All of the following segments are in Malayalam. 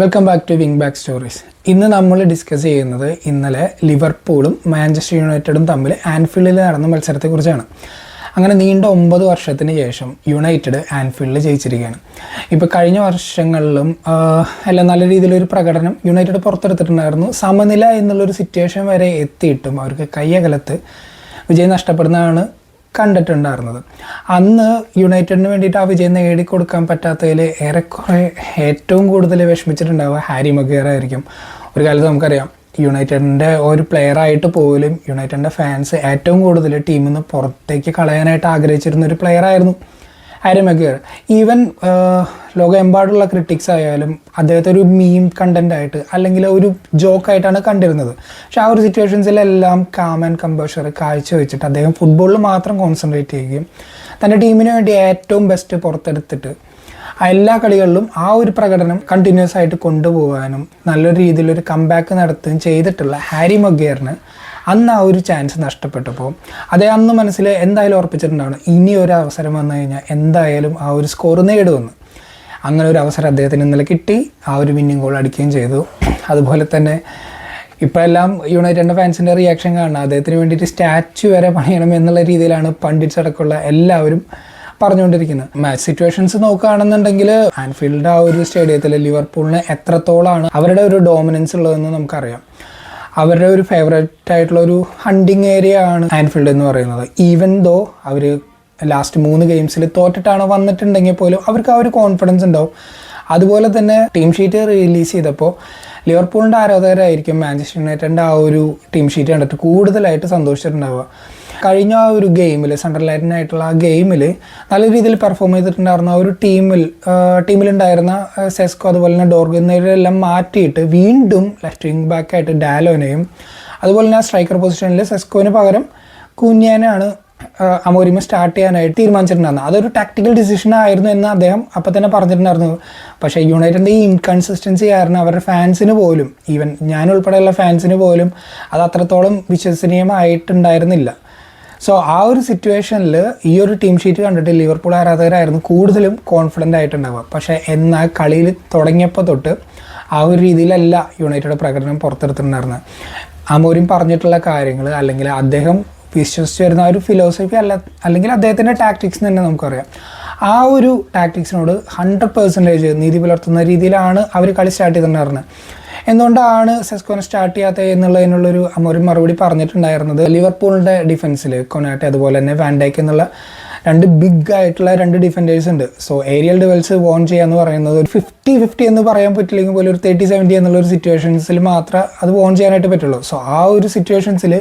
Welcome back to wing back stories. ഇന്ന് നമ്മൾ ഡിസ്കസ് ചെയ്യുന്നത് ഇന്നലെ ലിവർപൂളും മാഞ്ചസ്റ്റർ യുണൈറ്റഡും തമ്മിൽ ആൻഫീൽഡിൽ നടന്ന മത്സരത്തെക്കുറിച്ചാണ്. അങ്ങനെ നീണ്ട 9 വർഷത്തിന് ശേഷം യുണൈറ്റഡ് ആൻഫീൽഡിൽ ജയിച്ചിരിക്കുകയാണ്. ഇപ്പോൾ കഴിഞ്ഞ വർഷങ്ങളിലും എല്ലാം നല്ല രീതിയിലൊരു പ്രകടനം യുണൈറ്റഡ് പുറത്തെടുത്തിട്ടുണ്ടായിരുന്നു. സമനില എന്നുള്ളൊരു സിറ്റുവേഷൻ വരെ എത്തിയിട്ടും അവർക്ക് കയ്യകലത്ത് വിജയം നഷ്ടപ്പെടുന്നതാണ് കണ്ടിട്ടുണ്ടായിരുന്നത്. അന്ന് യുണൈറ്റഡിന് വേണ്ടിയിട്ട് ആ വിജയം നേടിക്കൊടുക്കാൻ പറ്റാത്തതിൽ ഏറെക്കുറെ ഏറ്റവും കൂടുതൽ വിഷമിച്ചിട്ടുണ്ടാവുക ഹാരി മഗ്വയർ ആയിരിക്കും. ഒരു കാലത്ത് നമുക്കറിയാം യുണൈറ്റഡിൻ്റെ ഒരു പ്ലെയറായിട്ട് പോലും യുണൈറ്റഡിൻ്റെ ഫാൻസ് ഏറ്റവും കൂടുതൽ ടീമിൽ നിന്ന് പുറത്തേക്ക് കളയാനായിട്ട് ആഗ്രഹിച്ചിരുന്ന ഒരു പ്ലെയറായിരുന്നു ഹാരി മഗ്വയർ. ഈവൻ ലോകമെമ്പാടുള്ള ക്രിട്ടിക്സ് ആയാലും അദ്ദേഹത്തെ ഒരു മീം കണ്ടൻ്റായിട്ട് അല്ലെങ്കിൽ ഒരു ജോക്കായിട്ടാണ് കണ്ടിരുന്നത്. പക്ഷെ ആ ഒരു സിറ്റുവേഷൻസിലെല്ലാം കാം ആൻഡ് കമ്പോഷർ കാഴ്ചവെച്ചിട്ട് അദ്ദേഹം ഫുട്ബോളിൽ മാത്രം കോൺസെൻട്രേറ്റ് ചെയ്യുകയും തൻ്റെ ടീമിന് വേണ്ടി ഏറ്റവും ബെസ്റ്റ് പുറത്തെടുത്തിട്ട് എല്ലാ കളികളിലും ആ ഒരു പ്രകടനം കണ്ടിന്യൂസ് ആയിട്ട് കൊണ്ടുപോകാനും നല്ലൊരു രീതിയിലൊരു കംബാക്ക് നടത്തുകയും ചെയ്തിട്ടുള്ള ഹാരി മഗ്വയറിന് അന്ന് ആ ഒരു ചാൻസ് നഷ്ടപ്പെട്ടപ്പോൾ അതേ അന്ന് മനസ്സിൽ എന്തായാലും ഉറപ്പിച്ചിട്ടുണ്ടാവണം ഇനി ഒരു അവസരം വന്നു കഴിഞ്ഞാൽ എന്തായാലും ആ ഒരു സ്കോർ നേടുമെന്ന്. അങ്ങനെ ഒരു അവസരം അദ്ദേഹത്തിന് ഇന്നലെ കിട്ടി. ആ ഒരു വിന്നിങ് ഗോൾ അടിക്കുകയും ചെയ്തു. അതുപോലെ തന്നെ ഇപ്പോൾ എല്ലാം യുണൈറ്റഡിൻ്റെ ഫാൻസിൻ്റെ റിയാക്ഷൻ കാണണം. അദ്ദേഹത്തിന് വേണ്ടിയിട്ട് സ്റ്റാച്യു വരെ പണിയണം എന്നുള്ള രീതിയിലാണ് പണ്ഡിറ്റ്സ് അടക്കമുള്ള എല്ലാവരും പറഞ്ഞുകൊണ്ടിരിക്കുന്നത്. മാച്ച് സിറ്റുവേഷൻസ് നോക്കുകയാണെന്നുണ്ടെങ്കിൽ ആൻഫീൽഡ് ആ ഒരു സ്റ്റേഡിയത്തിൽ ലിവർപൂളിന് എത്രത്തോളമാണ് അവരുടെ ഒരു ഡോമിനൻസ് ഉള്ളതെന്ന് നമുക്കറിയാം. അവരുടെ ഒരു ഫേവറേറ്റ് ആയിട്ടുള്ള ഒരു ഹണ്ടിങ് ഏരിയ ആണ് ആൻഫീൽഡ് എന്ന് പറയുന്നത്. ഈവൻ ദോ അവർ ലാസ്റ്റ് 3 ഗെയിംസിൽ തോറ്റിട്ടാണ് വന്നിട്ടുണ്ടെങ്കിൽ പോലും അവർക്ക് ആ ഒരു കോൺഫിഡൻസ് ഉണ്ടാവും. അതുപോലെ തന്നെ ടീം ഷീറ്റ് റിലീസ് ചെയ്തപ്പോൾ ലിവർപൂളിൻ്റെ ആരാധകരായിരിക്കും മാഞ്ചസ്റ്റർ യുണൈറ്റഡിൻ്റെ ആ ഒരു ടീം ഷീറ്റ് കണ്ടിട്ട് കൂടുതലായിട്ട് സന്തോഷിച്ചിട്ടുണ്ടാവുക. കഴിഞ്ഞ ആ ഒരു ഗെയിമിൽ സണ്ടർലാൻഡിനായിട്ടുള്ള ആ ഗെയിമിൽ നല്ല രീതിയിൽ പെർഫോം ചെയ്തിട്ടുണ്ടായിരുന്ന ആ ഒരു ടീമിലുണ്ടായിരുന്ന സെസ്കോ അതുപോലെ തന്നെ ഡോർഗ് എന്നിവരെല്ലാം മാറ്റിയിട്ട് വീണ്ടും ലെഫ്റ്റ് വിങ് ബാക്കായിട്ട് ഡാലോനെയും അതുപോലെ തന്നെ സ്ട്രൈക്കർ പൊസിഷനിൽ സെസ്കോന് പകരം കുഞ്ഞാനാണ് അമോരിമ സ്റ്റാർട്ട് ചെയ്യാനായിട്ട് തീരുമാനിച്ചിട്ടുണ്ടായിരുന്നു. അതൊരു ടാക്ടിക്കൽ ഡിസിഷൻ ആയിരുന്നു എന്ന് അദ്ദേഹം അപ്പം തന്നെ പറഞ്ഞിട്ടുണ്ടായിരുന്നു. പക്ഷേ യുണൈറ്റഡിൻ്റെ ഈ ഇൻകൺസിസ്റ്റൻസി കാരണം അവരുടെ ഫാൻസിന് പോലും ഈവൻ ഞാനുൾപ്പെടെയുള്ള ഫാൻസിന് പോലും അത് അത്രത്തോളം വിശ്വസനീയമായിട്ടുണ്ടായിരുന്നില്ല. സോ ആ ഒരു സിറ്റുവേഷനിൽ ഈ ഒരു ടീം ഷീറ്റ് കണ്ടിട്ട് ലിവർപൂൾ ആരാധകരായിരുന്നു കൂടുതലും കോൺഫിഡൻ്റ് ആയിട്ടുണ്ടാവുക. പക്ഷേ എന്നാൽ കളിയിൽ തുടങ്ങിയപ്പോൾ തൊട്ട് ആ ഒരു രീതിയിലല്ല യുണൈറ്റഡ് പ്രകടനം പുറത്തെടുത്തിട്ടുണ്ടായിരുന്നത്. അമോരിം പറഞ്ഞിട്ടുള്ള കാര്യങ്ങൾ അല്ലെങ്കിൽ അദ്ദേഹം വിശ്വസിച്ച് വരുന്ന ആ ഒരു ഫിലോസഫി അല്ലെങ്കിൽ അദ്ദേഹത്തിൻ്റെ ടാക്ടിക്സ് തന്നെ നമുക്കറിയാം. ആ ഒരു ടാക്ടിക്സിനോട് 100% നീതി പുലർത്തുന്ന രീതിയിലാണ് അവർ കളി സ്റ്റാർട്ട് ചെയ്തിട്ടുണ്ടായിരുന്നത്. എന്തുകൊണ്ടാണ് സെസ്കോനെ സ്റ്റാർട്ട് ചെയ്യാത്തത് എന്നുള്ളതിനുള്ളൊരു ഒരു മറുപടി പറഞ്ഞിട്ടുണ്ടായിരുന്നത് ലിവർപൂളിൻ്റെ ഡിഫൻസിൽ കൊനാട്ടെ അതുപോലെ തന്നെ വാൻ ഡൈക്ക് എന്നുള്ള 2 ബിഗ് ആയിട്ടുള്ള 2 ഡിഫൻഡേഴ്സ് ഉണ്ട്. സോ ഏരിയൽ ഡുവൽസ് വോൺ ചെയ്യാന്ന് പറയുന്നത് ഒരു 50-50 എന്ന് പറയാൻ പറ്റില്ലെങ്കിൽ പോലും ഒരു 30-70 എന്നുള്ളൊരു സിറ്റുവേഷൻസിൽ മാത്രമേ അത് വോൺ ചെയ്യാനായിട്ട് പറ്റുള്ളൂ. സോ ആ ഒരു സിറ്റുവേഷൻസിൽ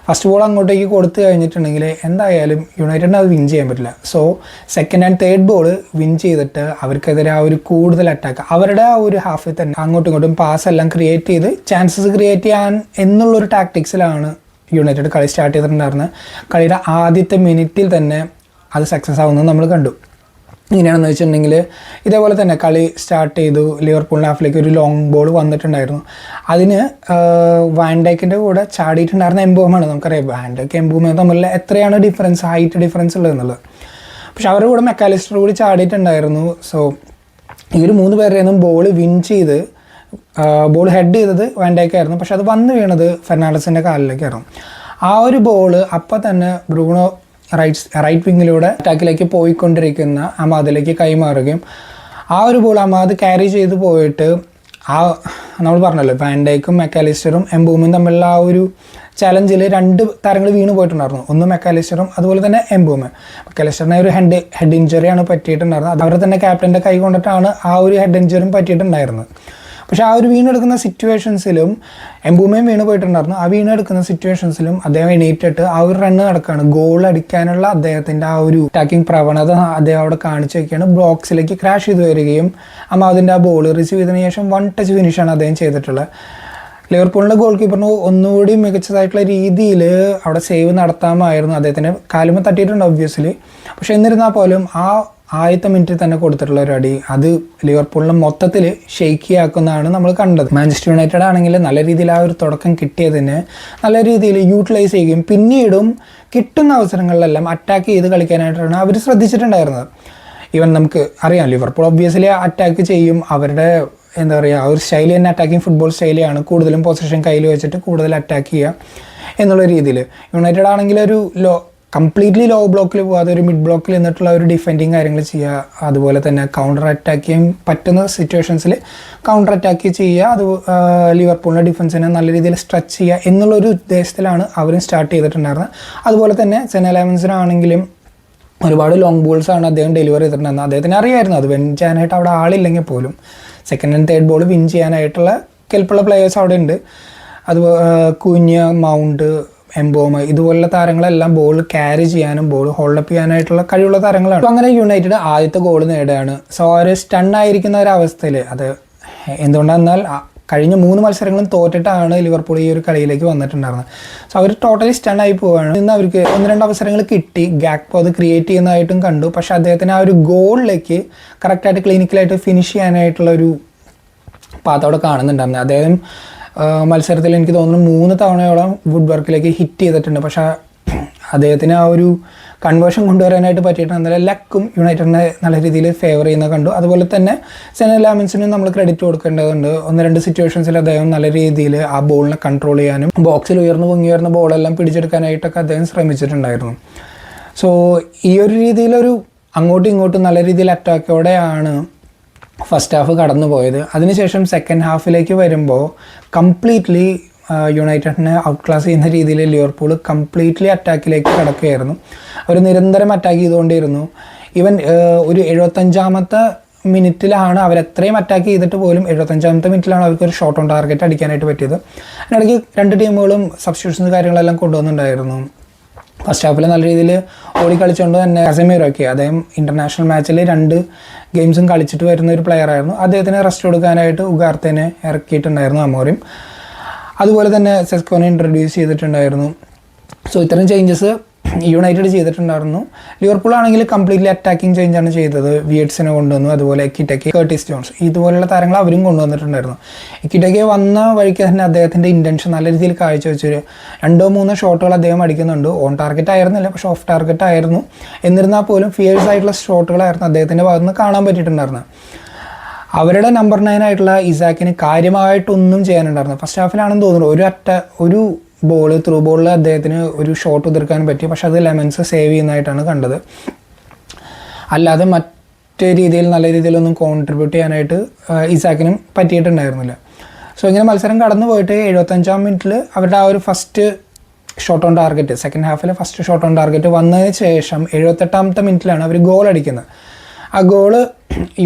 ഫസ്റ്റ് ബോൾ അങ്ങോട്ടേക്ക് കൊടുത്തു കഴിഞ്ഞിട്ടുണ്ടെങ്കിൽ എന്തായാലും യുണൈറ്റഡിന് അത് വിൻ ചെയ്യാൻ പറ്റില്ല. So second and third ball win ചെയ്തിട്ട് അവർക്കെതിരെ ആ ഒരു കൂടുതൽ അറ്റാക്ക് അവരുടെ ആ ഒരു ഹാഫിൽ തന്നെ അങ്ങോട്ടും ഇങ്ങോട്ടും പാസ് എല്ലാം ക്രിയേറ്റ് ചെയ്ത് ചാൻസസ് ക്രിയേറ്റ് ചെയ്യാൻ എന്നുള്ളൊരു ടാക്ടിക്സിലാണ് യുണൈറ്റഡ് കളി സ്റ്റാർട്ട് ചെയ്തിട്ടുണ്ടായിരുന്നത്. കളിയുടെ ആദ്യത്തെ മിനിറ്റിൽ തന്നെ അത് സക്സസ് ആവുന്നത് നമ്മൾ കണ്ടു. എങ്ങനെയാണെന്ന് വെച്ചിട്ടുണ്ടെങ്കിൽ ഇതേപോലെ തന്നെ കളി സ്റ്റാർട്ട് ചെയ്തു. ലിവർപൂളിൻ്റെ ഹാഫിലേക്ക് ഒരു ലോങ് ബോൾ വന്നിട്ടുണ്ടായിരുന്നു. അതിന് വാൻ ഡൈക്കിൻ്റെ കൂടെ ചാടിയിട്ടുണ്ടായിരുന്ന എംബോമാണ്. നമുക്കറിയാം വാൻ ഡൈക്ക് എംബോമ തമ്മിലുള്ള എത്രയാണ് ഡിഫറൻസ്, ഹൈറ്റ് ഡിഫറൻസ് ഉള്ളതെന്നുള്ളത്. പക്ഷെ അവരുടെ കൂടെ മെക്കാലിസ്റ്റർ കൂടി ചാടിയിട്ടുണ്ടായിരുന്നു. സോ ഈ ഒരു 3 പേരുടെ നിന്നും ബോൾ വിൻ ചെയ്ത് ബോൾ ഹെഡ് ചെയ്തത് വാൻ ഡൈക്കായിരുന്നു. പക്ഷെ അത് വന്ന് വീണത് ഫെർണാണ്ടസിൻ്റെ കാലിലേക്കായിരുന്നു. ആ ഒരു ബോൾ അപ്പം തന്നെ ബ്രൂണോ റൈറ്റ് വിങ്ങിലൂടെ അറ്റാക്കിലേക്ക് പോയിക്കൊണ്ടിരിക്കുന്ന അമാദിലേക്ക് കൈമാറുകയും ആ ഒരു ബോൾ അമാദ് ക്യാരി ചെയ്ത് പോയിട്ട് ആ നമ്മൾ പറഞ്ഞല്ലോ വാൻ ഡൈക്കും മെക്കാലിസ്റ്ററും എംബൂമും തമ്മിലുള്ള ആ ഒരു ചലഞ്ചിൽ 2 താരങ്ങൾ വീണ് പോയിട്ടുണ്ടായിരുന്നു. ഒന്ന് മെക്കാലിസ്റ്ററും അതുപോലെ തന്നെ എംബൂമ്. മെക്കാലിസ്റ്ററിനെ ഒരു ഹെഡ് ഇഞ്ചറിയാണ് പറ്റിയിട്ടുണ്ടായിരുന്നത്. അവരുടെ തന്നെ ക്യാപ്റ്റൻ്റെ കൈ കൊണ്ടിട്ടാണ് ആ ഒരു ഹെഡ് ഇഞ്ചറിയും പറ്റിയിട്ടുണ്ടായിരുന്നത്. പക്ഷേ ആ ഒരു വീണെടുക്കുന്ന സിറ്റുവേഷൻസിലും എംബൂമയും വീണ് പോയിട്ടുണ്ടായിരുന്നു. ആ വീണെടുക്കുന്ന സിറ്റുവേഷൻസിലും അദ്ദേഹം എണീറ്റിട്ട് ആ ഒരു റണ്ണ് നടക്കുകയാണ്. ഗോൾ അടിക്കാനുള്ള അദ്ദേഹത്തിൻ്റെ ആ ഒരു അറ്റാക്കിംഗ് പ്രവണത അദ്ദേഹം അവിടെ കാണിച്ചു വയ്ക്കുകയാണ്. ബോക്സിലേക്ക് ക്രാഷ് ചെയ്ത് വരികയും അതിൻ്റെ ആ ബോൾ റിസീവ് ചെയ്തതിനു ശേഷം 1 ടച്ച് ഫിനിഷാണ് അദ്ദേഹം ചെയ്തിട്ടുള്ളത്. ലിവർപൂളിൻ്റെ ഗോൾ കീപ്പറിന് ഒന്നുകൂടി മികച്ചതായിട്ടുള്ള രീതിയിൽ അവിടെ സേവ് നടത്താമായിരുന്നു. അദ്ദേഹത്തിന് കാലുമ തട്ടിയിട്ടുണ്ട് ഒബ്വിയസ്ലി. പക്ഷെ എന്നിരുന്നാൽ പോലും ആ ആദ്യത്തെ മിനിറ്റിൽ തന്നെ കൊടുത്തിട്ടുള്ള ഒരു അടി അത് ലിവർപൂളിനെ മൊത്തത്തിൽ ഷെയ്ക്കിയാക്കുന്നതാണ് നമ്മൾ കണ്ടത്. മാഞ്ചസ്റ്റർ യുണൈറ്റഡ് ആണെങ്കിൽ നല്ല രീതിയിൽ ആ ഒരു തുടക്കം കിട്ടിയതിന് നല്ല രീതിയിൽ യൂട്ടിലൈസ് ചെയ്യുകയും പിന്നീടും കിട്ടുന്ന അവസരങ്ങളിലെല്ലാം അറ്റാക്ക് ചെയ്ത് കളിക്കാനായിട്ടാണ് അവർ ശ്രദ്ധിച്ചിട്ടുണ്ടായിരുന്നത്. ഈവൻ നമുക്ക് അറിയാം ലിവർപൂൾ ഒബ്വിയസ്ലി അറ്റാക്ക് ചെയ്യും. അവരുടെ എന്താ പറയുക, ആ ഒരു ശൈലി തന്നെ അറ്റാക്കിങ് ഫുട്ബോൾ ശൈലിയാണ്. കൂടുതലും പൊസിഷൻ കയ്യിൽ വെച്ചിട്ട് കൂടുതൽ അറ്റാക്ക് ചെയ്യുക എന്നുള്ള രീതിയിൽ. യുണൈറ്റഡ് ആണെങ്കിൽ ഒരു കംപ്ലീറ്റ്ലി ലോ ബ്ലോക്കിൽ പോകാതെ ഒരു മിഡ് ബ്ലോക്കിൽ നിന്നിട്ടുള്ള ഒരു ഡിഫെൻഡിങ് കാര്യങ്ങൾ ചെയ്യുക, അതുപോലെ തന്നെ കൗണ്ടർ അറ്റാക്ക് ചെയ്യാൻ പറ്റുന്ന സിറ്റുവേഷൻസിൽ കൗണ്ടർ അറ്റാക്ക് ചെയ്യുക, അത് ലിവർപൂളിൻ്റെ ഡിഫൻസിനെ നല്ല രീതിയിൽ സ്ട്രെച്ച് ചെയ്യുക എന്നുള്ളൊരു ഉദ്ദേശത്തിലാണ് അവരും സ്റ്റാർട്ട് ചെയ്തിട്ടുണ്ടായിരുന്നത്. അതുപോലെ തന്നെ സെൻ ലെവൻസിനാണെങ്കിലും ഒരുപാട് ലോങ് ബോൾസാണ് അദ്ദേഹം ഡെലിവറി ചെയ്തിട്ടുണ്ടായിരുന്നത്. അദ്ദേഹത്തിന് അറിയായിരുന്നു അത് വിൻ ചെയ്യാനായിട്ട് അവിടെ ആളില്ലെങ്കിൽ പോലും second and third ball win ചെയ്യാനായിട്ടുള്ള കെൽപ്പുള്ള പ്ലെയേഴ്സ് അവിടെ ഉണ്ട്. അത് കുഞ്ഞ്, മൗണ്ട്, എംബോമ ഇതുപോലുള്ള താരങ്ങളെല്ലാം ബോൾ ക്യാരി ചെയ്യാനും ബോൾ ഹോൾഡപ്പ് ചെയ്യാനായിട്ടുള്ള കഴിവുള്ള താരങ്ങളാണ്. അപ്പോൾ അങ്ങനെ യുണൈറ്റഡ് ആദ്യത്തെ ഗോൾ നേടുകയാണ്. സോ അവർ സ്റ്റണ്ണായിരിക്കുന്ന ഒരവസ്ഥയിൽ, അത് എന്തുകൊണ്ടാണെന്നാൽ കഴിഞ്ഞ 3 മത്സരങ്ങളും തോറ്റിട്ടാണ് ലിവർപൂൾ ഈ ഒരു കളിയിലേക്ക് വന്നിട്ടുണ്ടായിരുന്നത്. സോ അവർ ടോട്ടലി സ്റ്റണ്ണായി പോവുകയാണ്. ഇന്ന് അവർക്ക് 1-2 അവസരങ്ങൾ കിട്ടി, ഗാക്പോ അത് ക്രിയേറ്റ് ചെയ്യുന്നതായിട്ടും കണ്ടു. പക്ഷേ അദ്ദേഹത്തിന് ആ ഒരു ഗോളിലേക്ക് കറക്റ്റായിട്ട് ക്ലിനിക്കലായിട്ട് ഫിനിഷ് ചെയ്യാനായിട്ടുള്ള ഒരു പാത്ത് അവിടെ കാണുന്നുണ്ടായിരുന്നു. അദ്ദേഹം മത്സരത്തിൽ എനിക്ക് തോന്നുന്നു 3 തവണയോളം വുഡ് വർക്കിലേക്ക് ഹിറ്റ് ചെയ്തിട്ടുണ്ട്. പക്ഷേ അദ്ദേഹത്തിന് ആ ഒരു കൺവേർഷൻ കൊണ്ടുവരാനായിട്ട് പറ്റിയിട്ടുണ്ടെങ്കിൽ ലക്കും യുണൈറ്റഡിനെ നല്ല രീതിയിൽ ഫേവർ ചെയ്യുന്നത് കണ്ടു. അതുപോലെ തന്നെ സെൻ ലാമിൻസിനും നമ്മൾ ക്രെഡിറ്റ് കൊടുക്കേണ്ടതുണ്ട്. 1-2 സിറ്റുവേഷൻസിൽ അദ്ദേഹം നല്ല രീതിയിൽ ആ ബോളിനെ കൺട്രോൾ ചെയ്യാനും ബോക്സിൽ പൊങ്ങി വരുന്ന ബോളെല്ലാം പിടിച്ചെടുക്കാനായിട്ടൊക്കെ അദ്ദേഹം ശ്രമിച്ചിട്ടുണ്ടായിരുന്നു. സോ ഈ ഒരു രീതിയിലൊരു അങ്ങോട്ടും ഇങ്ങോട്ടും നല്ല രീതിയിൽ അറ്റാക്കോടെയാണ് ഫസ്റ്റ് ഹാഫ് കടന്നു പോയത്. അതിനുശേഷം സെക്കൻഡ് ഹാഫിലേക്ക് വരുമ്പോൾ കംപ്ലീറ്റ്ലി യുണൈറ്റഡിനെ ഔട്ട് ക്ലാസ് ചെയ്യുന്ന രീതിയിൽ ലിവർപൂൾ കംപ്ലീറ്റ്ലി അറ്റാക്കിലേക്ക് കിടക്കുകയായിരുന്നു. അവർ നിരന്തരം അറ്റാക്ക് ചെയ്തുകൊണ്ടിരുന്നു. ഈവൻ ഒരു 75-ാമത്തെ മിനിറ്റിലാണ് അവരെത്രയും അറ്റാക്ക് ചെയ്തിട്ട് പോലും 75-ാമത്തെ മിനിറ്റിലാണ് അവർക്കൊരു ഷോട്ട് ഓൺ ടാർഗറ്റ് അടിക്കാനായിട്ട് പറ്റിയത്. അതിനിടയ്ക്ക് 2 ടീമുകളും സബ്സ്റ്റിറ്റ്യൂഷൻസ് കാര്യങ്ങളെല്ലാം കൊണ്ടുവന്നിട്ടുണ്ടായിരുന്നു. ഫസ്റ്റ് ഹാഫിൽ നല്ല രീതിയിൽ ഓടി കളിച്ചുകൊണ്ട് തന്നെ കസമീറോക്കെ, അദ്ദേഹം ഇൻ്റർനാഷണൽ മാച്ചിൽ 2 ഗെയിംസും കളിച്ചിട്ട് വരുന്ന ഒരു പ്ലെയർ ആയിരുന്നു. അദ്ദേഹത്തിന് റെസ്റ്റ് കൊടുക്കാനായിട്ട് ഉഗാർത്തേനെ ഇറക്കിയിട്ടുണ്ടായിരുന്നു അമോറിം. അതുപോലെ തന്നെ സെസ്കോനെ ഇൻട്രൊഡ്യൂസ് ചെയ്തിട്ടുണ്ടായിരുന്നു. സോ ഇത്തരം ചേഞ്ചസ് യുണൈറ്റഡ് ചെയ്തിട്ടുണ്ടായിരുന്നു. ലിവർപൂൾ ആണെങ്കിൽ കംപ്ലീറ്റ്ലി അറ്റാക്കിംഗ് ചേഞ്ചാണ് ചെയ്തത്. വിയറ്റ്സിനെ കൊണ്ടുവന്നു, അതുപോലെ എക്കിറ്റക്കെ, കർട്ടിസ് ജോൺസ് ഇതുപോലുള്ള താരങ്ങൾ അവരും കൊണ്ടുവന്നിട്ടുണ്ടായിരുന്നു. എക്കിറ്റക്കെ വന്ന വഴിക്ക് തന്നെ അദ്ദേഹത്തിൻ്റെ ഇൻറ്റൻഷൻ നല്ല രീതിയിൽ കാഴ്ചവെച്ചൊരു 2-3 ഷോട്ടുകൾ അദ്ദേഹം അടിക്കുന്നുണ്ട്. ഓൺ ടാർഗറ്റ് ആയിരുന്നില്ല, പക്ഷേ ഓഫ് ടാർഗറ്റ് ആയിരുന്നു. എന്നിരുന്നാൽ പോലും ഫിയേഴ്സ് ആയിട്ടുള്ള ഷോട്ടുകളായിരുന്നു അദ്ദേഹത്തിൻ്റെ ഭാഗത്ത് നിന്ന് കാണാൻ പറ്റിയിട്ടുണ്ടായിരുന്നത്. അവരുടെ നമ്പർ 9 ആയിട്ടുള്ള ഇസാക്കിന് കാര്യമായിട്ടൊന്നും ചെയ്യാനുണ്ടായിരുന്നു. ഫസ്റ്റ് ഹാഫിലാണെന്ന് തോന്നുന്നു ഒരു ബോള് ത്രൂ ബോളിൽ അദ്ദേഹത്തിന് ഒരു ഷോട്ട് ഉതിർക്കാൻ പറ്റി. പക്ഷെ അത് ലെമൻസ് സേവ് ചെയ്യുന്നതായിട്ടാണ് കണ്ടത്. അല്ലാതെ മറ്റു രീതിയിൽ നല്ല രീതിയിലൊന്നും കോൺട്രിബ്യൂട്ട് ചെയ്യാനായിട്ട് ഇസാക്കിനും പറ്റിയിട്ടുണ്ടായിരുന്നില്ല. സോ ഇങ്ങനെ മത്സരം കടന്നു പോയിട്ട് 75-ാം മിനിറ്റിൽ അവരുടെ ആ ഒരു first shot on target, second ഹാഫിലെ ഫസ്റ്റ് ഷോട്ട് ഓൺ ടാർഗറ്റ് വന്നതിന് ശേഷം 78-ാമത്തെ മിനിറ്റിലാണ് അവർ ഗോൾ അടിക്കുന്നത്. ആ ഗോള്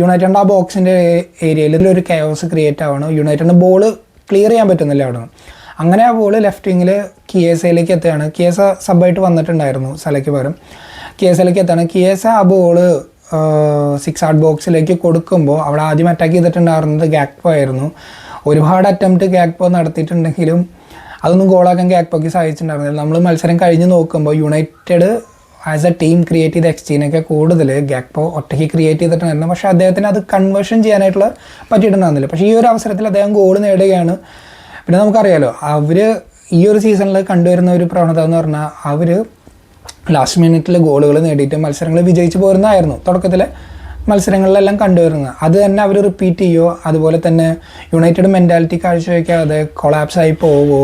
യുണൈറ്റഡിൻ്റെ ആ ബോക്സിൻ്റെ ഏരിയയിൽ ഇതിലൊരു കെയോസ് ക്രിയേറ്റ് ആവുകയാണ്. യുണൈറ്റഡിന് ബോൾ ക്ലിയർ ചെയ്യാൻ പറ്റുന്നില്ല അവിടെ നിന്ന്. അങ്ങനെ ആ ബോൾ ലെഫ്റ്റ് വിങ്ങിൽ കിയേസയിലേക്ക് എത്തുകയാണ്. കിയേസ സബ്ബായിട്ട് വന്നിട്ടുണ്ടായിരുന്നു സലയ്ക്ക് പകരം. കിയേസയിലേക്ക് എത്തുകയാണ്. കിയേസ ആ ബോൾ 6 യാർഡ് ബോക്സിലേക്ക് കൊടുക്കുമ്പോൾ അവിടെ ആദ്യം അറ്റാക്ക് ചെയ്തിട്ടുണ്ടായിരുന്നത് ഗാക്പോ ആയിരുന്നു. ഒരുപാട് അറ്റംപ്റ്റ് ഗാക്പോ നടത്തിയിട്ടുണ്ടെങ്കിലും അതൊന്നും ഗോളാക്കാൻ ഗാക്പോക്ക് സാധിച്ചിട്ടുണ്ടായിരുന്നില്ല. നമ്മൾ മത്സരം കഴിഞ്ഞ് നോക്കുമ്പോൾ United as A team create ചെയ്ത എക്സ്ചേഞ്ചൊക്കെ കൂടുതൽ ഗാക്പോ ഒറ്റയ്ക്ക് ക്രിയേറ്റ് ചെയ്തിട്ടുണ്ടായിരുന്നു. പക്ഷേ അദ്ദേഹത്തിന് അത് കൺവേർഷൻ ചെയ്യാനായിട്ടുള്ള പറ്റിയിട്ടുണ്ടായിരുന്നില്ല. പക്ഷേ ഈ ഒരു അവസരത്തിൽ അദ്ദേഹം ഗോൾ നേടുകയാണ്. പിന്നെ നമുക്കറിയാലോ, അവർ ഈ ഒരു സീസണിൽ കണ്ടുവരുന്ന ഒരു പ്രവണത എന്ന് പറഞ്ഞാൽ അവർ ലാസ്റ്റ് മിനിറ്റിൽ ഗോളുകൾ നേടിയിട്ട് മത്സരങ്ങൾ വിജയിച്ച് പോരുന്നതായിരുന്നു തുടക്കത്തിലെ മത്സരങ്ങളിലെല്ലാം കണ്ടുവരുന്നത്. അത് തന്നെ അവർ റിപ്പീറ്റ് ചെയ്യുമോ, അതുപോലെ തന്നെ യുണൈറ്റഡ് മെൻറ്റാലിറ്റി കാഴ്ചവെക്കാതെ കൊളാപ്സായി പോവുമോ.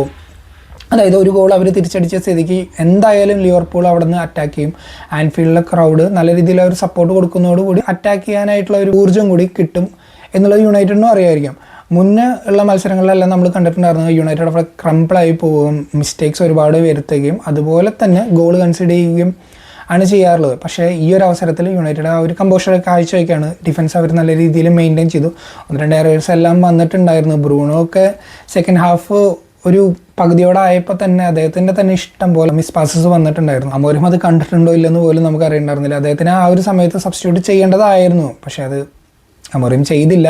അതായത് ഒരു ഗോൾ അവർ തിരിച്ചടിച്ച സ്ഥിതിക്ക് എന്തായാലും ലിവർപൂൾ അവിടെ നിന്ന് അറ്റാക്ക് ചെയ്യും. ആൻഫീൽഡിലെ ക്രൗഡ് നല്ല രീതിയിൽ അവർ സപ്പോർട്ട് കൊടുക്കുന്നതോടുകൂടി അറ്റാക്ക് ചെയ്യാനായിട്ടുള്ള ഒരു ഊർജ്ജം കൂടി കിട്ടും എന്നുള്ളത് യുണൈറ്റഡിനും അറിയായിരിക്കും. മുന്നേ ഉള്ള മത്സരങ്ങളിലെല്ലാം നമ്മൾ കണ്ടിട്ടുണ്ടായിരുന്നു യുണൈറ്റഡ് അവിടെ ക്രംപിളായി പോവുകയും മിസ്റ്റേക്സ് ഒരുപാട് വരുത്തുകയും അതുപോലെ തന്നെ ഗോൾ കൺസിഡർ ചെയ്യുകയും ആണ് ചെയ്യാറുള്ളത്. പക്ഷേ ഈ ഒരു അവസരത്തിൽ യുണൈറ്റഡ് ആ ഒരു കമ്പോഷർ കാഴ്ചവെക്കുകയാണ്. ഡിഫൻസ് അവർ നല്ല രീതിയിൽ മെയിൻറ്റെയിൻ ചെയ്തു. 1-2 എറേഴ്സ് എല്ലാം വന്നിട്ടുണ്ടായിരുന്നു. ബ്രൂണോ ഒക്കെ സെക്കൻഡ് ഹാഫ് ഒരു പകുതിയോടായപ്പോൾ തന്നെ അദ്ദേഹത്തിൻ്റെ തന്നെ ഇഷ്ടം പോലെ മിസ് പാസസ് വന്നിട്ടുണ്ടായിരുന്നു. അമോരും അത് കണ്ടിട്ടുണ്ടോ ഇല്ലെന്ന് പോലും നമുക്ക് അറിയണ്ടായിരുന്നില്ല. അദ്ദേഹത്തിന് ആ ഒരു സമയത്ത് സബ്സ്റ്റിറ്റ്യൂട്ട് ചെയ്യേണ്ടതായിരുന്നു, പക്ഷേ അത് അമോരും ചെയ്തില്ല.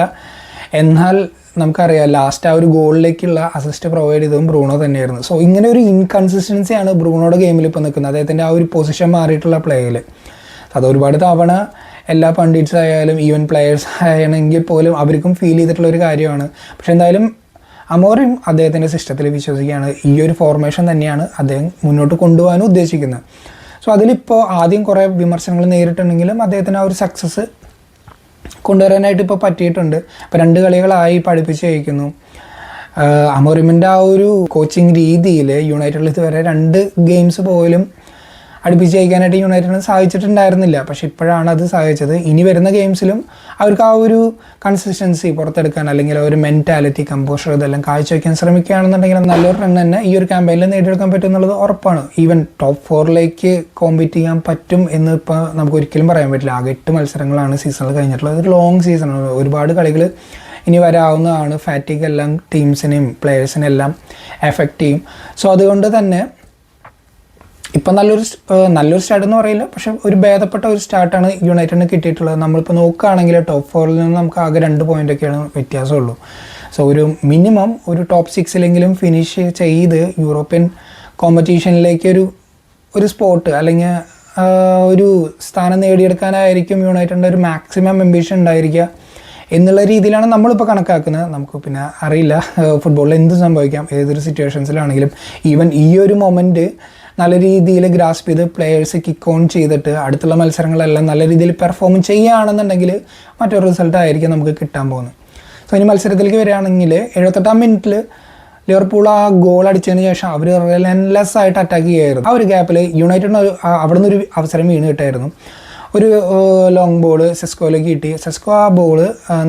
എന്നാൽ നമുക്കറിയാം ലാസ്റ്റ് ആ ഒരു ഗോളിലേക്കുള്ള അസിസ്റ്റ് പ്രൊവൈഡ് ചെയ്തതും ബ്രൂണോ തന്നെയായിരുന്നു. സോ ഇങ്ങനെ ഒരു ഇൻകൺസിസ്റ്റൻസിയാണ് ബ്രൂണോയുടെ ഗെയിമിൽ ഇപ്പോൾ നിൽക്കുന്നത്. അദ്ദേഹത്തിൻ്റെ ആ ഒരു പൊസിഷൻ മാറിയിട്ടുള്ള പ്ലേയിൽ അത് ഒരുപാട് തവണ എല്ലാ പണ്ഡിറ്റ്സ് ആയാലും ഈവൻ പ്ലെയേഴ്സ് ആണെങ്കിൽ പോലും അവർക്കും ഫീൽ ചെയ്തിട്ടുള്ള ഒരു കാര്യമാണ്. പക്ഷെ എന്തായാലും അമോറിം അദ്ദേഹത്തിൻ്റെ സിസ്റ്റത്തിൽ വിശ്വസിക്കുകയാണ്. ഈ ഒരു ഫോർമേഷൻ തന്നെയാണ് അദ്ദേഹം മുന്നോട്ട് കൊണ്ടുപോകാനും ഉദ്ദേശിക്കുന്നത്. സോ അതിലിപ്പോൾ ആദ്യം കുറേ വിമർശനങ്ങൾ നേരിട്ടുണ്ടെങ്കിലും അദ്ദേഹത്തിന് ആ ഒരു സക്സസ് കൊണ്ടുവരാനായിട്ട് ഇപ്പോൾ പറ്റിയിട്ടുണ്ട്. ഇപ്പോൾ 2 കളികളായി പഠിപ്പിച്ച് ജയിക്കുന്നു. അമോറിമിൻ്റെ ആ ഒരു കോച്ചിങ് രീതിയിൽ യുണൈറ്റഡിൽ ഇതുവരെ 2 ഗെയിംസ് പോലും അടുപ്പിച്ച് ജയിക്കാനായിട്ട് യുണൈറ്റഡിന് സാധിച്ചിട്ടുണ്ടായിരുന്നില്ല. പക്ഷേ ഇപ്പോഴാണ് അത് സാധിച്ചത്. ഇനി വരുന്ന ഗെയിംസിലും അവർക്ക് ആ ഒരു കൺസിസ്റ്റൻസി പുറത്തെടുക്കാൻ, അല്ലെങ്കിൽ ഒരു മെൻറ്റാലിറ്റി, കമ്പോഷർ ഇതെല്ലാം കാഴ്ചവെക്കാൻ ശ്രമിക്കുകയാണെന്നുണ്ടെങ്കിൽ നല്ലൊരു റൺ തന്നെ ഈ ഒരു ക്യാമ്പയിനിൽ നേടിയെടുക്കാൻ പറ്റും എന്നുള്ളത് ഉറപ്പാണ്. ഈവൻ ടോപ്പ് 4ലേക്ക് കോമ്പീറ്റ് ചെയ്യാൻ പറ്റും എന്ന് ഇപ്പോൾ നമുക്ക് ഒരിക്കലും പറയാൻ പറ്റില്ല. ആകെ 8 മത്സരങ്ങളാണ് സീസണിൽ കഴിഞ്ഞിട്ടുള്ളത്. ഒരു ലോങ് സീസണാണ്, ഒരുപാട് കളികൾ ഇനി വരാവുന്നതാണ്. ഫാറ്റിക് എല്ലാം ടീംസിനെയും പ്ലെയേഴ്സിനെയും എല്ലാം എഫക്റ്റ് ചെയ്യും. സോ അതുകൊണ്ട് തന്നെ ഇപ്പം നല്ലൊരു സ്റ്റാർട്ട് എന്ന് പറയില്ല, പക്ഷെ ഒരു ഭേദപ്പെട്ട ഒരു സ്റ്റാർട്ടാണ് യുണൈറ്റഡിന് കിട്ടിയിട്ടുള്ളത്. നമ്മളിപ്പോൾ നോക്കുകയാണെങ്കിൽ ടോപ്പ് 4ൽ നിന്ന് നമുക്ക് ആകെ 2 പോയിൻ്റൊക്കെയാണ് വ്യത്യാസമുള്ളൂ. സോ ഒരു മിനിമം ഒരു ടോപ്പ് 6ലെങ്കിലും ഫിനിഷ് ചെയ്ത് യൂറോപ്യൻ കോമ്പറ്റീഷനിലേക്ക് ഒരു സ്പോട്ട് അല്ലെങ്കിൽ ഒരു സ്ഥാനം നേടിയെടുക്കാനായിരിക്കും യുണൈറ്റഡിൻ്റെ ഒരു മാക്സിമം അംബിഷൻ ഉണ്ടായിരിക്കുക എന്നുള്ള രീതിയിലാണ് നമ്മളിപ്പോൾ കണക്കാക്കുന്നത്. നമുക്ക് പിന്നെ അറിയില്ല, ഫുട്ബോളിൽ എന്ത് സംഭവിക്കാം, ഏതൊരു സിറ്റുവേഷൻസിലാണെങ്കിലും. ഈവൻ ഈ ഒരു മൊമെൻറ്റ് നല്ല രീതിയിൽ ഗ്രാസ്പ് ചെയ്ത് പ്ലെയേഴ്സ് കിക്ക് ഓൺ ചെയ്തിട്ട് അടുത്തുള്ള മത്സരങ്ങളെല്ലാം നല്ല രീതിയിൽ പെർഫോം ചെയ്യുകയാണെന്നുണ്ടെങ്കിൽ മറ്റൊരു റിസൾട്ട് ആയിരിക്കും നമുക്ക് കിട്ടാൻ പോകുന്നത്. സോ ഇനി മത്സരത്തിലേക്ക് വരികയാണെങ്കിൽ 78-ാം മിനിറ്റിൽ ലിവർപൂൾ ആ ഗോൾ അടിച്ചതിന് ശേഷം അവർ റിലൻലെസ് ആയിട്ട് അറ്റാക്ക് ചെയ്യുമായിരുന്നു. ആ ഒരു ഗ്യാപ്പിൽ യുണൈറ്റഡിന് അവിടെ നിന്നൊരു അവസരം വീണ് കിട്ടായിരുന്നു. ഒരു ലോങ് ബോൾ സെസ്കോയിലേക്ക് കിട്ടി. സെസ്കോ ആ ബോൾ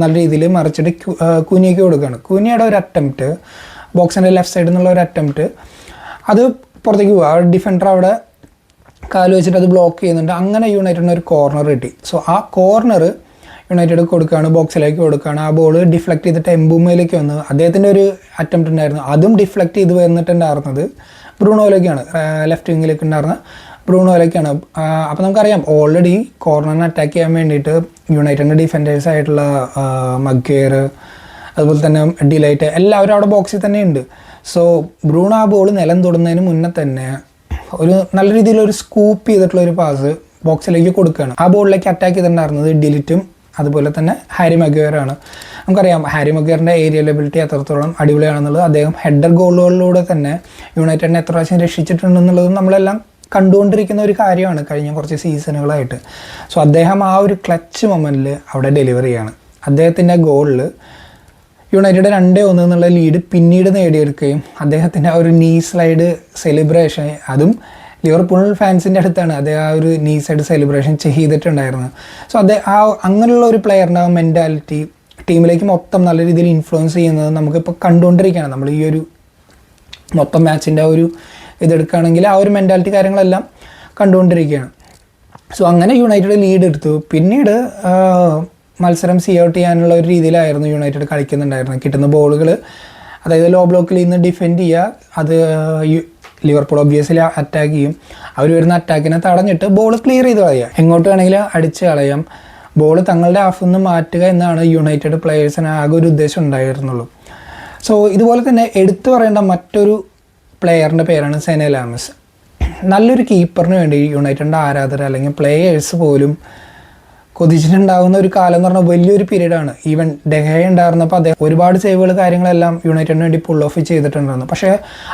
നല്ല രീതിയിൽ മറിച്ചിട്ട് കുനിയയ്ക്ക് കൊടുക്കുകയാണ്. കുനിയുടെ ഒരു അറ്റംപ്റ്റ്, ബോക്സിൻ്റെ ലെഫ്റ്റ് സൈഡിൽ നിന്നുള്ള ഒരു അറ്റംപ്റ്റ്, അത് പുറത്തേക്ക് പോകുക. ആ ഡിഫൻഡർ അവിടെ കാല് വെച്ചിട്ട് അത് ബ്ലോക്ക് ചെയ്യുന്നുണ്ട്. അങ്ങനെ യുണൈറ്റഡിന് ഒരു കോർണർ കിട്ടി. സോ ആ കോർണർ യുണൈറ്റഡ് കൊടുക്കുകയാണ്, ബോക്സിലേക്ക് കൊടുക്കുകയാണ്. ആ ബോൾ ഡിഫ്ലക്റ്റ് ചെയ്തിട്ട് എംബുമയിലേക്ക് വന്നു. അദ്ദേഹത്തിൻ്റെ ഒരു അറ്റംപ്റ്റ് ഉണ്ടായിരുന്നു, അതും ഡിഫ്ലക്റ്റ് ചെയ്ത് വന്നിട്ടുണ്ടായിരുന്നത് ബ്രൂണോയിലേക്കാണ്, ലെഫ്റ്റ് വിങ്ങിലേക്ക് ഉണ്ടായിരുന്ന ബ്രൂണോയിലേക്കാണ്. അപ്പോൾ നമുക്കറിയാം ഓൾറെഡി കോർണറിനെ അറ്റാക്ക് ചെയ്യാൻ വേണ്ടിയിട്ട് യുണൈറ്റഡിൻ്റെ ഡിഫൻഡേഴ്സ് ആയിട്ടുള്ള മഗ്വയർ, അതുപോലെ തന്നെ ഡിലൈറ്റ് എല്ലാവരും അവിടെ ബോക്സിൽ തന്നെ ഉണ്ട്. സോ ബ്രൂണോ ആ ബോൾ നിലം തൊടുന്നതിന് മുന്നേ തന്നെ ഒരു നല്ല രീതിയിലൊരു സ്കൂപ്പ് ചെയ്തിട്ടുള്ള ഒരു പാസ് ബോക്സിലേക്ക് കൊടുക്കുകയാണ്. ആ ബോളിലേക്ക് അറ്റാക്ക് ചെയ്തിട്ടുണ്ടായിരുന്നത് ഡിലിറ്റും അതുപോലെ തന്നെ ഹാരി മഗ്വയറാണ്. നമുക്കറിയാം ഹാരി മഗ്വയറിൻ്റെ ഏരിയലബിലിറ്റി എത്രത്തോളം അടിപൊളിയാണെന്നുള്ളത്. അദ്ദേഹം ഹെഡർ ഗോളുകളിലൂടെ തന്നെ യുണൈറ്റഡിനെ എത്ര പ്രാവശ്യം രക്ഷിച്ചിട്ടുണ്ടെന്നുള്ളതും നമ്മളെല്ലാം കണ്ടുകൊണ്ടിരിക്കുന്ന ഒരു കാര്യമാണ് കഴിഞ്ഞ കുറച്ച് സീസണുകളായിട്ട്. സോ അദ്ദേഹം ആ ഒരു ക്ലച്ച് മൊമെൻറ്റിൽ അവിടെ ഡെലിവറി ചെയ്യാണ്. അദ്ദേഹത്തിൻ്റെ ഗോളിൽ യുണൈറ്റഡ് 2-1 എന്നുള്ള ലീഡ് പിന്നീട് നേടിയെടുക്കുകയും അദ്ദേഹത്തിൻ്റെ ആ ഒരു നീ സ്ലൈഡ് സെലിബ്രേഷൻ, അതും ലിവർപൂൾ ഫാൻസിൻ്റെ അടുത്താണ് അദ്ദേഹം ആ ഒരു നീ സൈഡ് സെലിബ്രേഷൻ ചെയ്തിട്ടുണ്ടായിരുന്നത്. സോ അങ്ങനെയുള്ള ഒരു പ്ലെയറിൻ്റെ ആ മെൻറ്റാലിറ്റി ടീമിലേക്ക് മൊത്തം നല്ല രീതിയിൽ ഇൻഫ്ലുവൻസ് ചെയ്യുന്നത് നമുക്കിപ്പോൾ കണ്ടുകൊണ്ടിരിക്കുകയാണ്. നമ്മൾ ഈ ഒരു മൊത്തം മാച്ചിൻ്റെ ആ ഒരു ഇതെടുക്കുകയാണെങ്കിൽ ആ ഒരു മെൻറ്റാലിറ്റി കാര്യങ്ങളെല്ലാം കണ്ടുകൊണ്ടിരിക്കുകയാണ്. സോ അങ്ങനെ യുണൈറ്റഡ് ലീഡ് എടുത്തു. പിന്നീട് മത്സരം സീ ഔട്ട് ചെയ്യാനുള്ള ഒരു രീതിയിലായിരുന്നു യുണൈറ്റഡ് കളിക്കുന്നുണ്ടായിരുന്നത്. കിട്ടുന്ന ബോളുകൾ, അതായത് ലോ ബ്ലോക്കിൽ നിന്ന് ഡിഫെൻഡ് ചെയ്യുക, അത് ലിവർപൂൾ ഒബ്വിയസ്ലി അറ്റാക്ക് ചെയ്യും. അവർ വരുന്ന അറ്റാക്കിനെ തടഞ്ഞിട്ട് ബോൾ ക്ലിയർ ചെയ്ത് കളയുക, എങ്ങോട്ട് വേണമെങ്കിലും അടിച്ച് കളയാം, ബോൾ തങ്ങളുടെ ഹാഫിൽ നിന്ന് മാറ്റുക എന്നാണ് യുണൈറ്റഡ് പ്ലെയേഴ്സിന് ആകെ ഒരു ഉദ്ദേശം ഉണ്ടായിരുന്നുള്ളൂ. സോ ഇതുപോലെ തന്നെ എടുത്തു പറയേണ്ട മറ്റൊരു പ്ലെയറിൻ്റെ പേരാണ് സെനെ ലാമസ്. നല്ലൊരു കീപ്പറിന് വേണ്ടി യുണൈറ്റഡിൻ്റെ ആരാധകർ അല്ലെങ്കിൽ പ്ലെയേഴ്സ് പോലും കൊതിച്ചിട്ടുണ്ടാകുന്ന ഒരു കാലം എന്ന് പറഞ്ഞാൽ വലിയൊരു പീരീഡാണ്. ഈവൻ ഡെഹയ ഉണ്ടായിരുന്നപ്പോൾ അദ്ദേഹം ഒരുപാട് സേവുകൾ കാര്യങ്ങളെല്ലാം യുണൈറ്റഡിന് വേണ്ടി പുൾ ഓഫ് ചെയ്തിട്ടുണ്ടായിരുന്നു. പക്ഷേ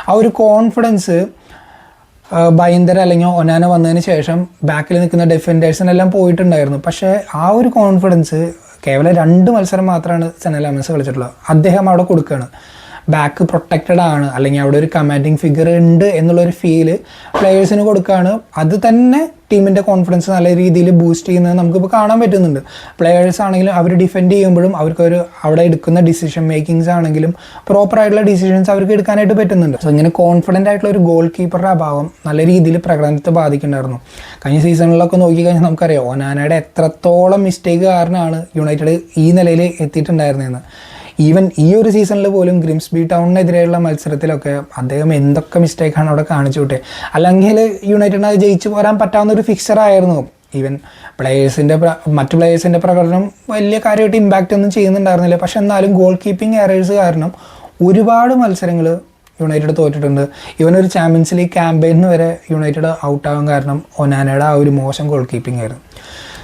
ആ ഒരു കോൺഫിഡൻസ് ബൈന്ദർ അല്ലെങ്കിൽ ഒനാന വന്നതിന് ശേഷം ബാക്കിൽ നിൽക്കുന്ന ഡിഫൻഡേഴ്സിനെല്ലാം പോയിട്ടുണ്ടായിരുന്നു. പക്ഷേ ആ ഒരു കോൺഫിഡൻസ് കേവലം 2 മത്സരം മാത്രമാണ് സെനെ ലാമസ് കളിച്ചിട്ടുള്ളത്. അദ്ദേഹം അവിടെ കൊടുക്കുകയാണ്, ബാക്ക് പ്രൊട്ടക്റ്റഡ് ആണ്, അല്ലെങ്കിൽ അവിടെ ഒരു കമാൻഡിങ് ഫിഗർ ഉണ്ട് എന്നുള്ളൊരു ഫീല് പ്ലെയേഴ്സിന് കൊടുക്കുകയാണ്. അത് തന്നെ ടീമിൻ്റെ കോൺഫിഡൻസ് നല്ല രീതിയിൽ ബൂസ്റ്റ് ചെയ്യുന്നത് നമുക്കിപ്പോൾ കാണാൻ പറ്റുന്നുണ്ട്. പ്ലെയേഴ്സ് ആണെങ്കിലും അവർ ഡിഫെൻഡ് ചെയ്യുമ്പോഴും അവർക്കൊരു അവിടെ എടുക്കുന്ന ഡിസിഷൻ മേക്കിങ്സ് ആണെങ്കിലും പ്രോപ്പറായിട്ടുള്ള ഡിസിഷൻസ് അവർക്ക് എടുക്കാനായിട്ട് പറ്റുന്നുണ്ട്. സോ ഇങ്ങനെ കോൺഫിഡൻ്റ് ആയിട്ടുള്ള ഒരു ഗോൾ കീപ്പറുടെ അഭാവം നല്ല രീതിയിൽ പ്രകടനത്തെ ബാധിക്കുന്നുണ്ടായിരുന്നു. കഴിഞ്ഞ സീസണിലൊക്കെ നോക്കിക്കഴിഞ്ഞാൽ നമുക്കറിയാം ഒനാനയുടെ എത്രത്തോളം മിസ്റ്റേക്ക് കാരണമാണ് യുണൈറ്റഡ് ഈ നിലയിൽ എത്തിയിട്ടുണ്ടായിരുന്നതെന്ന്. ഈവൻ ഈ ഒരു സീസണിൽ പോലും ഗ്രിംസ്ബി ടൗണിനെതിരെയുള്ള മത്സരത്തിലൊക്കെ അദ്ദേഹം എന്തൊക്കെ മിസ്റ്റേക്കാണ് അവിടെ കാണിച്ചു വിട്ടേ. അല്ലെങ്കിൽ യുണൈറ്റഡിന് അത് ജയിച്ചു പോരാൻ പറ്റാവുന്ന ഒരു ഫിക്സറായിരുന്നു. ഈവൻ മറ്റു പ്ലെയേഴ്സിൻ്റെ പ്രകടനം വലിയ കാര്യമായിട്ട് ഇമ്പാക്റ്റ് ഒന്നും ചെയ്യുന്നുണ്ടായിരുന്നില്ല. പക്ഷെ എന്നാലും ഗോൾ കീപ്പിംഗ് എറേഴ്സ് കാരണം ഒരുപാട് മത്സരങ്ങൾ യുണൈറ്റഡ് തോറ്റിട്ടുണ്ട്. ഈവൻ ഒരു ചാമ്പ്യൻസ് ലീഗ് ക്യാമ്പയിന് വരെ യുണൈറ്റഡ് ഔട്ടാകാൻ കാരണം ഒനാനയുടെ ആ ഒരു മോശം ഗോൾ കീപ്പിംഗ് ആയിരുന്നു.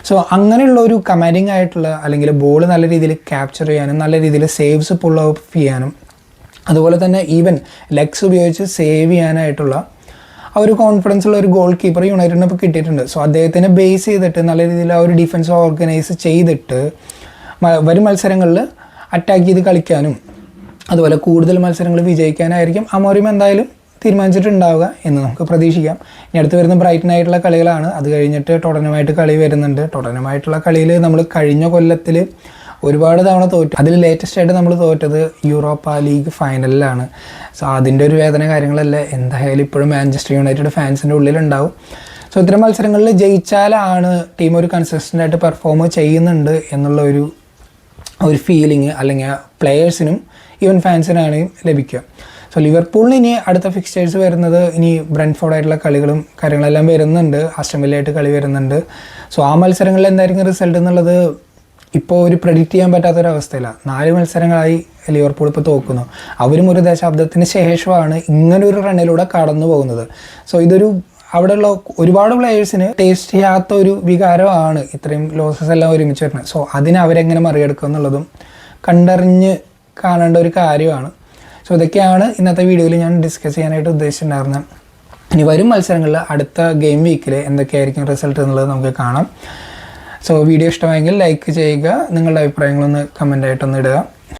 സോ അങ്ങനെയുള്ള ഒരു കമാൻഡിങ് ആയിട്ടുള്ള, അല്ലെങ്കിൽ ബോൾ നല്ല രീതിയിൽ ക്യാപ്ചർ ചെയ്യാനും നല്ല രീതിയിൽ സേവ്സ് പുൾ ഓഫ് ചെയ്യാനും അതുപോലെ തന്നെ ഈവൻ ലെഗ്സ് ഉപയോഗിച്ച് സേവ് ചെയ്യാനായിട്ടുള്ള ആ ഒരു കോൺഫിഡൻസ് ഉള്ള ഒരു ഗോൾ കീപ്പർ യുണൈറ്റഡിന് ഇപ്പോൾ കിട്ടിയിട്ടുണ്ട്. സോ അദ്ദേഹത്തിനെ ബേസ് ചെയ്തിട്ട് നല്ല രീതിയിൽ ആ ഒരു ഡിഫൻസ് ഓർഗനൈസ് ചെയ്തിട്ട് വരും മത്സരങ്ങളിൽ അറ്റാക്ക് ചെയ്ത് കളിക്കാനും അതുപോലെ കൂടുതൽ മത്സരങ്ങൾ വിജയിക്കാനായിരിക്കും അമോറിം എന്തായാലും തീരുമാനിച്ചിട്ടുണ്ടാവുക എന്ന് നമുക്ക് പ്രതീക്ഷിക്കാം. ഇനി അടുത്ത് വരുന്ന ബ്രൈറ്റനായിട്ടുള്ള കളികളാണ്. അത് കഴിഞ്ഞിട്ട് ടോട്ടനമായിട്ട് കളി വരുന്നുണ്ട്. ടോട്ടനമായിട്ടുള്ള കളിയിൽ നമ്മൾ കഴിഞ്ഞ കൊല്ലത്തിൽ ഒരുപാട് തവണ തോറ്റു. അതിൽ ലേറ്റസ്റ്റ് ആയിട്ട് നമ്മൾ തോറ്റത് യൂറോപ്പ ലീഗ് ഫൈനലിലാണ്. സോ അതിൻ്റെ ഒരു വേദന കാര്യങ്ങളല്ലേ എന്തായാലും ഇപ്പോഴും മാഞ്ചസ്റ്റർ യുണൈറ്റഡ് ഫാൻസിൻ്റെ ഉള്ളിലുണ്ടാവും. സോ ഇത്തരം മത്സരങ്ങളിൽ ജയിച്ചാലാണ് ടീം ഒരു കൺസിസ്റ്റൻ്റ് ആയിട്ട് പെർഫോം ചെയ്യുന്നുണ്ട് എന്നുള്ള ഒരു ഫീലിംഗ് അല്ലെങ്കിൽ പ്ലെയേഴ്സിനും ഈവൻ ഫാൻസിനാണെങ്കിലും ലഭിക്കുക. സോ ലിവർപൂളിന് ഇനി അടുത്ത ഫിക്സ്റ്റേഴ്സ് വരുന്നത് ഇനി ബ്രെൻഫോർഡായിട്ടുള്ള കളികളും കാര്യങ്ങളെല്ലാം വരുന്നുണ്ട്. ആസ്റ്റൺ വില്ലയായിട്ട് കളി വരുന്നുണ്ട്. സോ ആ മത്സരങ്ങളിൽ എന്തായിരിക്കും റിസൾട്ട് എന്നുള്ളത് ഇപ്പോൾ ഒരു പ്രെഡിക്റ്റ് ചെയ്യാൻ പറ്റാത്തൊരവസ്ഥയില്ല. 4 മത്സരങ്ങളായി ലിവർപൂൾ ഇപ്പോൾ തോക്കുന്നു. അവരും ഒരു ദശാബ്ദത്തിന് ശേഷമാണ് ഇങ്ങനൊരു റണ്ണിലൂടെ കടന്നു പോകുന്നത്. സോ ഇതൊരു അവിടെയുള്ള ഒരുപാട് പ്ലെയേഴ്സിന് ടേസ്റ്റ് ചെയ്യാത്ത ഒരു വികാരമാണ് ഇത്രയും ലോസസ് എല്ലാം ഒരുമിച്ച് വരുന്നത്. സോ അതിനെ അവരെങ്ങനെ മറികടക്കുക എന്നുള്ളതും കണ്ടറിഞ്ഞ് കാണേണ്ട ഒരു കാര്യമാണ്. സോ ഇതൊക്കെയാണ് ഇന്നത്തെ വീഡിയോയിൽ ഞാൻ ഡിസ്കസ് ചെയ്യാനായിട്ട് ഉദ്ദേശിച്ചിട്ടുണ്ടായിരുന്നത്. ഇനി വരും മത്സരങ്ങളിൽ അടുത്ത ഗെയിം വീക്കിൽ എന്തൊക്കെയായിരിക്കും റിസൾട്ട് എന്നുള്ളത് നമുക്ക് കാണാം. സോ വീഡിയോ ഇഷ്ടമായെങ്കിൽ ലൈക്ക് ചെയ്യുക, നിങ്ങളുടെ അഭിപ്രായങ്ങളൊന്ന് കമൻ്റായിട്ടൊന്ന് ഇടുക.